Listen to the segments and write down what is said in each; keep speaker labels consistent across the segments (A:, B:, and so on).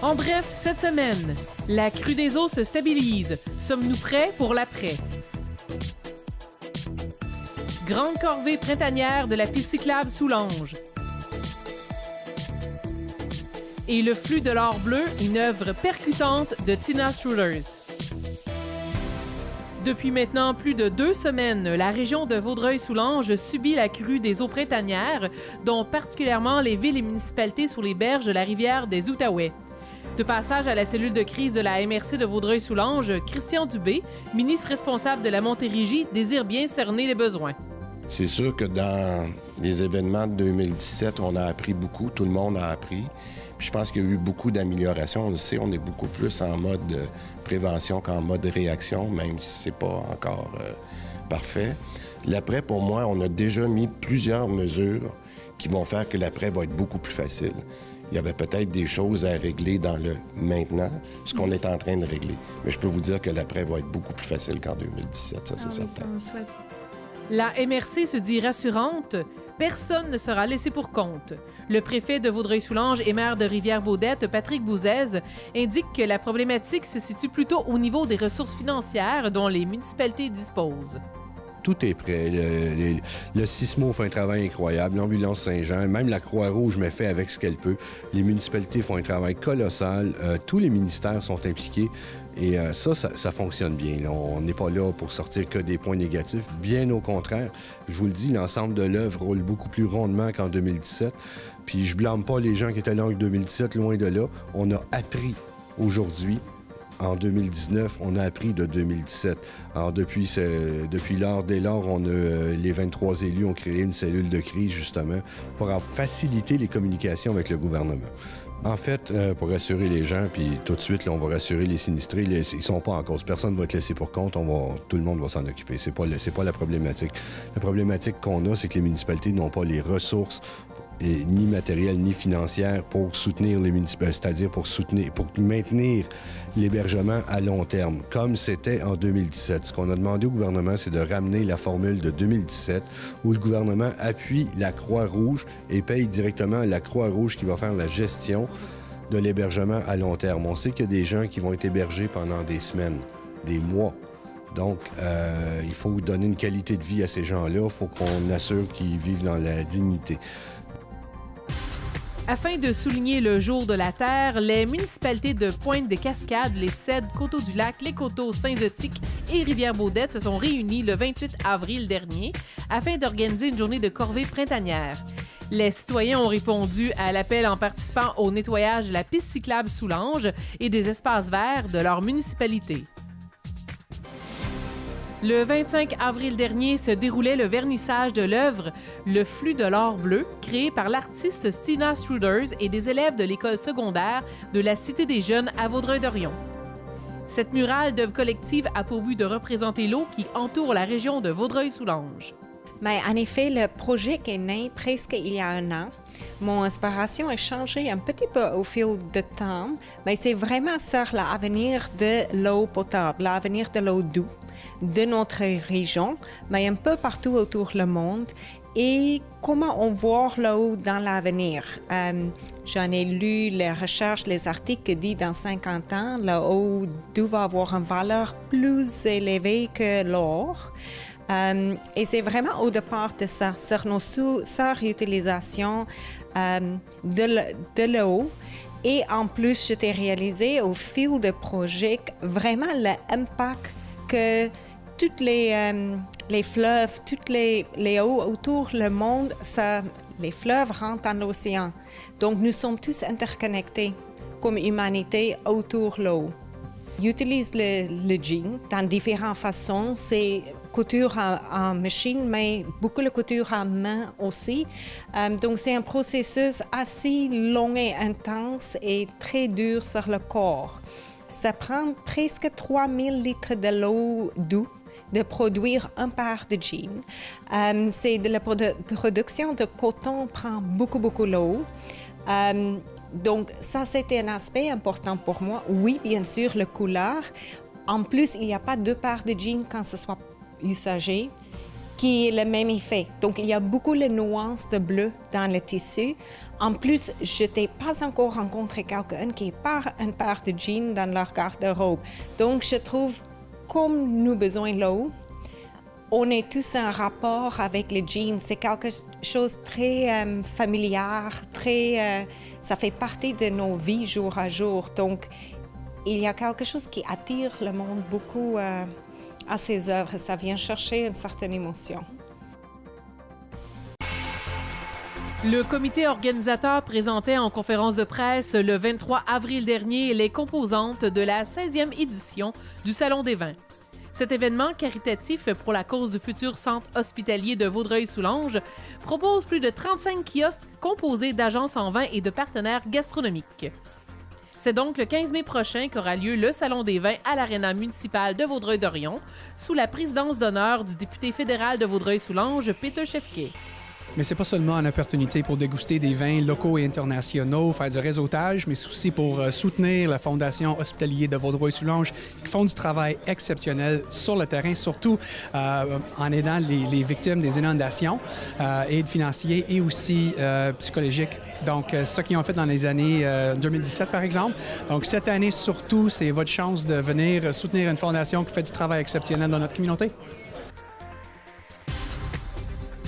A: En bref, cette semaine, la crue des eaux se stabilise. Sommes-nous prêts pour l'après? Grande corvée printanière de la piste cyclable Soulanges. Et le flux de l'or bleu, une œuvre percutante de Tina Struders. Depuis maintenant plus de 2 semaines, la région de Vaudreuil-Soulanges subit la crue des eaux printanières, dont particulièrement les villes et municipalités sur les berges de la rivière des Outaouais. De passage à la cellule de crise de la MRC de Vaudreuil-Soulanges, Christian Dubé, ministre responsable de la Montérégie, désire bien cerner les besoins.
B: C'est sûr que dans les événements de 2017, on a appris beaucoup, tout le monde a appris. Puis je pense qu'il y a eu beaucoup d'améliorations. On le sait, on est beaucoup plus en mode prévention qu'en mode réaction, même si c'est pas encore parfait. L'après, pour moi, on a déjà mis plusieurs mesures qui vont faire que l'après va être beaucoup plus facile. Il y avait peut-être des choses à régler dans le maintenant, ce qu'on est en train de régler. Mais je peux vous dire que l'après va être beaucoup plus facile qu'en 2017, ça c'est certain.
A: La MRC se dit rassurante. Personne ne sera laissé pour compte. Le préfet de Vaudreuil-Soulanges et maire de Rivière-Baudette, Patrick Bouzès, indique que la problématique se situe plutôt au niveau des ressources financières dont les municipalités disposent.
C: Tout est prêt. Le Sismo fait un travail incroyable, l'Ambulance Saint-Jean, même la Croix-Rouge met fait avec ce qu'elle peut. Les municipalités font un travail colossal. Tous les ministères sont impliqués. Et ça fonctionne bien. Là. On n'est pas là pour sortir que des points négatifs. Bien au contraire, je vous le dis, l'ensemble de l'œuvre roule beaucoup plus rondement qu'en 2017. Puis je blâme pas les gens qui étaient là en 2017, loin de là. On a appris aujourd'hui. En 2019, on a appris de 2017. Alors, depuis lors, dès lors, les 23 élus ont créé une cellule de crise, justement, pour faciliter les communications avec le gouvernement. En fait, pour rassurer les gens, puis tout de suite, là, on va rassurer les sinistrés, ils sont pas en cause. Personne ne va être laissé pour compte, tout le monde va s'en occuper. C'est pas la problématique. La problématique qu'on a, c'est que les municipalités n'ont pas les ressources ni matérielles ni financières pour soutenir les municipalités, c'est-à-dire pour maintenir l'hébergement à long terme, comme c'était en 2017. Ce qu'on a demandé au gouvernement, c'est de ramener la formule de 2017, où le gouvernement appuie la Croix-Rouge et paye directement la Croix-Rouge qui va faire la gestion de l'hébergement à long terme. On sait qu'il y a des gens qui vont être hébergés pendant des semaines, des mois. Donc, il faut donner une qualité de vie à ces gens-là. Il faut qu'on assure qu'ils vivent dans la dignité.
A: Afin de souligner le jour de la Terre, les municipalités de Pointe-des-Cascades, les Cèdres, Coteau-du-Lac, Les Coteaux, Saint-Zotique et Rivière-Baudette se sont réunies le 28 avril dernier afin d'organiser une journée de corvée printanière. Les citoyens ont répondu à l'appel en participant au nettoyage de la piste cyclable Soulanges et des espaces verts de leur municipalité. Le 25 avril dernier se déroulait le vernissage de l'œuvre « Le flux de l'or bleu » créé par l'artiste Tina Struders et des élèves de l'école secondaire de la Cité des Jeunes à Vaudreuil-Dorion. Cette murale d'œuvre collective a pour but de représenter l'eau qui entoure la région de Vaudreuil-Soulanges.
D: Mais en effet, le projet est né presque il y a 1 an. Mon inspiration a changé un petit peu au fil du temps, mais c'est vraiment sur l'avenir de l'eau potable, l'avenir de l'eau douce de notre région, mais un peu partout autour du monde, et comment on voit l'eau dans l'avenir. J'en ai lu les recherches, les articles qui disent dans 50 ans, l'eau douce va avoir une valeur plus élevée que l'or. Et c'est vraiment au départ de ça, sur nos surutilisation de l'eau. Et en plus, j'étais réalisé au fil du projet vraiment l'impact que toutes les fleuves, toutes les eaux autour du monde, les fleuves rentrent dans l'océan. Donc, nous sommes tous interconnectés comme humanité autour de l'eau. J'utilise le jean dans différentes façons. C'est couture en machine, mais beaucoup de couture en main aussi. Donc, c'est un processus assez long et intense et très dur sur le corps. Ça prend presque 3000 litres de l'eau douce de produire un paire de jeans. C'est de la production de coton prend beaucoup d'eau. Donc, ça, c'était un aspect important pour moi. Oui, bien sûr, la couleur. En plus, il n'y a pas 2 paires de jeans quand ce soit usagé. qui est le même effet. Donc, il y a beaucoup de nuances de bleu dans le tissu. En plus, je n'ai pas encore rencontré quelqu'un qui n'a pas une paire de jeans dans leur garde-robe. Donc, je trouve, comme nous avons besoin de l'eau, on est tous en rapport avec les jeans. C'est quelque chose de très familier, ça fait partie de nos vies jour à jour. Donc, il y a quelque chose qui attire le monde beaucoup à ces œuvres. Ça vient chercher une certaine émotion.
A: Le comité organisateur présentait en conférence de presse le 23 avril dernier les composantes de la 16e édition du Salon des vins. Cet événement caritatif pour la cause du futur centre hospitalier de Vaudreuil-Soulanges propose plus de 35 kiosques composés d'agences en vin et de partenaires gastronomiques. C'est donc le 15 mai prochain qu'aura lieu le Salon des vins à l'Aréna municipale de Vaudreuil-Dorion, sous la présidence d'honneur du député fédéral de Vaudreuil-Soulanges, Peter Schefke.
E: Mais c'est pas seulement une opportunité pour déguster des vins locaux et internationaux, faire du réseautage, mais aussi pour soutenir la Fondation hospitalier de Vaudreuil-Soulanges qui font du travail exceptionnel sur le terrain, surtout en aidant les victimes des inondations, aide financière et aussi psychologique. Donc, ce qu'ils ont fait dans les années 2017, par exemple. Donc, cette année, surtout, c'est votre chance de venir soutenir une fondation qui fait du travail exceptionnel dans notre communauté.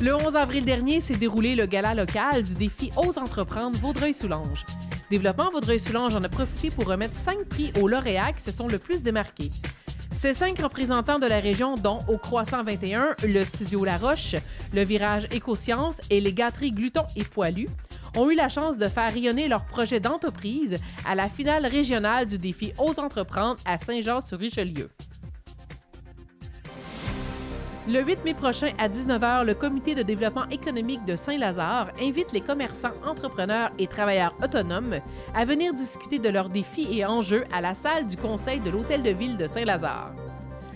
A: Le 11 avril dernier s'est déroulé le gala local du défi Ose entreprendre Vaudreuil-Soulanges. Développement Vaudreuil-Soulanges en a profité pour remettre 5 prix aux lauréats qui se sont le plus démarqués. Ces 5 représentants de la région, dont Au Croissant 21, le Studio La Roche, le Virage Écosciences et les gâteries Gluton et Poilu, ont eu la chance de faire rayonner leur projet d'entreprise à la finale régionale du défi Ose entreprendre à Saint-Jean-sur-Richelieu. Le 8 mai prochain à 19h, le Comité de développement économique de Saint-Lazare invite les commerçants, entrepreneurs et travailleurs autonomes à venir discuter de leurs défis et enjeux à la salle du Conseil de l'Hôtel de Ville de Saint-Lazare.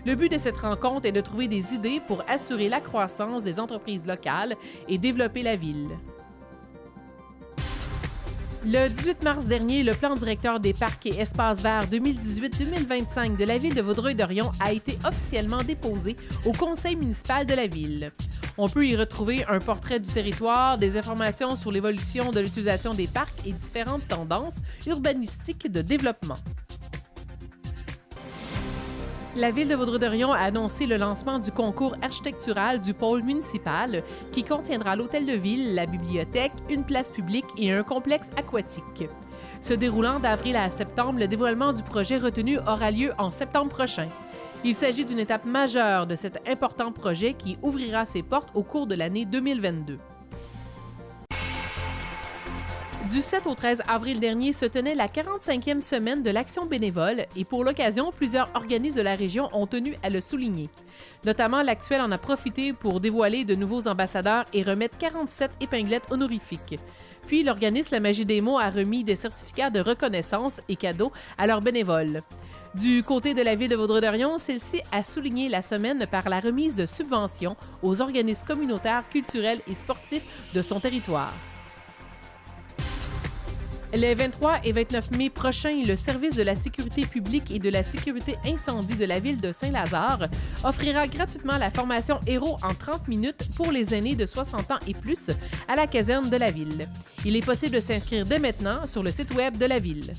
A: Le but de cette rencontre est de trouver des idées pour assurer la croissance des entreprises locales et développer la ville. Le 18 mars dernier, le plan directeur des parcs et espaces verts 2018-2025 de la ville de Vaudreuil-Dorion a été officiellement déposé au conseil municipal de la ville. On peut y retrouver un portrait du territoire, des informations sur l'évolution de l'utilisation des parcs et différentes tendances urbanistiques de développement. La Ville de Vaudreuil-Dorion a annoncé le lancement du concours architectural du pôle municipal qui contiendra l'hôtel de ville, la bibliothèque, une place publique et un complexe aquatique. Se déroulant d'avril à septembre, le dévoilement du projet retenu aura lieu en septembre prochain. Il s'agit d'une étape majeure de cet important projet qui ouvrira ses portes au cours de l'année 2022. Du 7 au 13 avril dernier se tenait la 45e semaine de l'Action bénévole et pour l'occasion, plusieurs organismes de la région ont tenu à le souligner. Notamment, l'Actuel en a profité pour dévoiler de nouveaux ambassadeurs et remettre 47 épinglettes honorifiques. Puis, l'organisme La Magie des mots a remis des certificats de reconnaissance et cadeaux à leurs bénévoles. Du côté de la Ville de Vaudreuil-Dorion, celle-ci a souligné la semaine par la remise de subventions aux organismes communautaires, culturels et sportifs de son territoire. Les 23 et 29 mai prochains, le Service de la sécurité publique et de la sécurité incendie de la ville de Saint-Lazare offrira gratuitement la formation Héros en 30 minutes pour les aînés de 60 ans et plus à la caserne de la ville. Il est possible de s'inscrire dès maintenant sur le site web de la ville.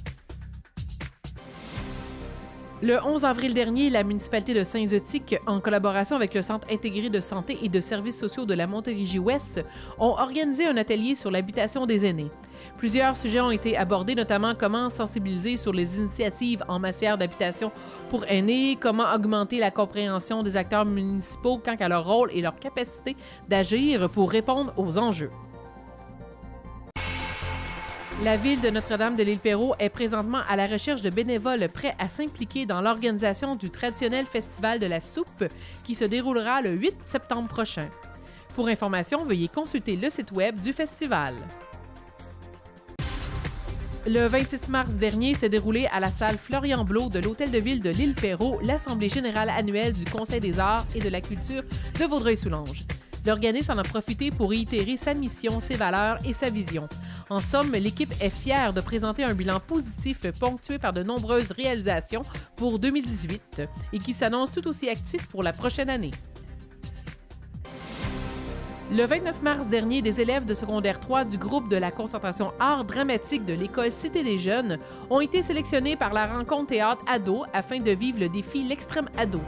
A: Le 11 avril dernier, la municipalité de Saint-Zotique, en collaboration avec le Centre intégré de santé et de services sociaux de la Montérégie-Ouest, ont organisé un atelier sur l'habitation des aînés. Plusieurs sujets ont été abordés, notamment comment sensibiliser sur les initiatives en matière d'habitation pour aînés, comment augmenter la compréhension des acteurs municipaux quant à leur rôle et leur capacité d'agir pour répondre aux enjeux. La ville de Notre-Dame-de-l'Île-Perrot est présentement à la recherche de bénévoles prêts à s'impliquer dans l'organisation du traditionnel festival de la soupe qui se déroulera le 8 septembre prochain. Pour information, veuillez consulter le site web du festival. Le 26 mars dernier s'est déroulé à la salle Florian Blot de l'Hôtel de Ville de l'Île-Perrot l'Assemblée générale annuelle du Conseil des arts et de la culture de Vaudreuil-Soulanges. L'organisme en a profité pour réitérer sa mission, ses valeurs et sa vision. En somme, l'équipe est fière de présenter un bilan positif ponctué par de nombreuses réalisations pour 2018 et qui s'annonce tout aussi actif pour la prochaine année. Le 29 mars dernier, des élèves de secondaire 3 du groupe de la concentration art dramatique de l'école Cité des Jeunes ont été sélectionnés par la rencontre théâtre ado afin de vivre le défi L'Extrême ado.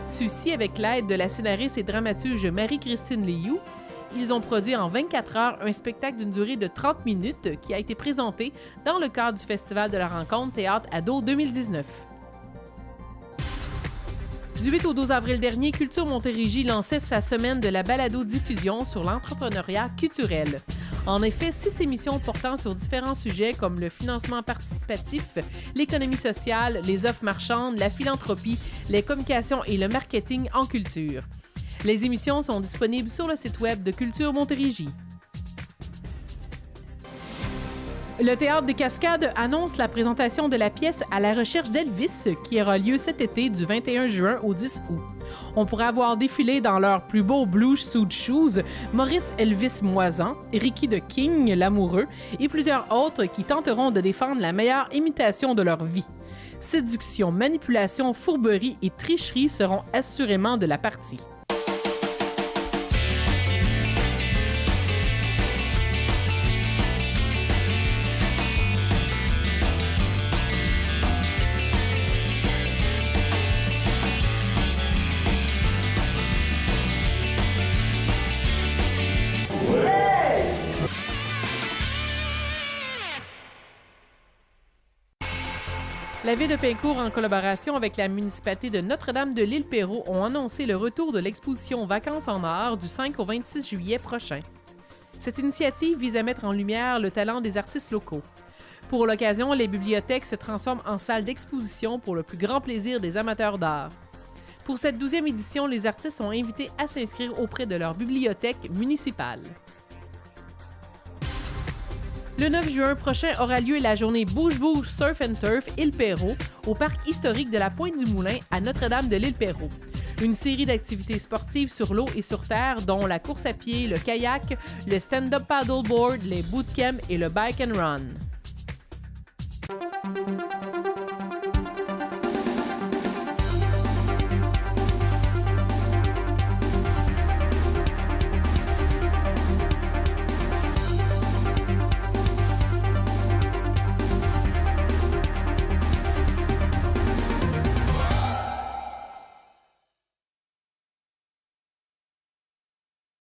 A: Ceux-ci, avec l'aide de la scénariste et dramaturge Marie-Christine Liu, ils ont produit en 24 heures un spectacle d'une durée de 30 minutes qui a été présenté dans le cadre du Festival de la rencontre Théâtre Ado 2019. Du 8 au 12 avril dernier, Culture Montérégie lançait sa semaine de la balado-diffusion sur l'entrepreneuriat culturel. En effet, 6 émissions portant sur différents sujets comme le financement participatif, l'économie sociale, les offres marchandes, la philanthropie, les communications et le marketing en culture. Les émissions sont disponibles sur le site web de Culture Montérégie. Le Théâtre des Cascades annonce la présentation de la pièce À la recherche d'Elvis qui aura lieu cet été du 21 juin au 10 août. On pourra voir défiler dans leurs plus beaux blue suit shoes Maurice Elvis Moisan, Ricky de King, l'amoureux, et plusieurs autres qui tenteront de défendre la meilleure imitation de leur vie. Séduction, manipulation, fourberie et tricherie seront assurément de la partie. La Ville de Pincourt, en collaboration avec la municipalité de Notre-Dame-de-l'Île-Perrot, ont annoncé le retour de l'exposition Vacances en art du 5 au 26 juillet prochain. Cette initiative vise à mettre en lumière le talent des artistes locaux. Pour l'occasion, les bibliothèques se transforment en salles d'exposition pour le plus grand plaisir des amateurs d'art. Pour cette 12e édition, les artistes sont invités à s'inscrire auprès de leur bibliothèque municipale. Le 9 juin prochain aura lieu la journée Bouge Bouge Surf and Turf Île-Perrot au parc historique de la Pointe-du-Moulin à Notre-Dame-de-l'Île-Perrot. Une série d'activités sportives sur l'eau et sur terre, dont la course à pied, le kayak, le stand-up paddleboard, les bootcamps et le bike and run.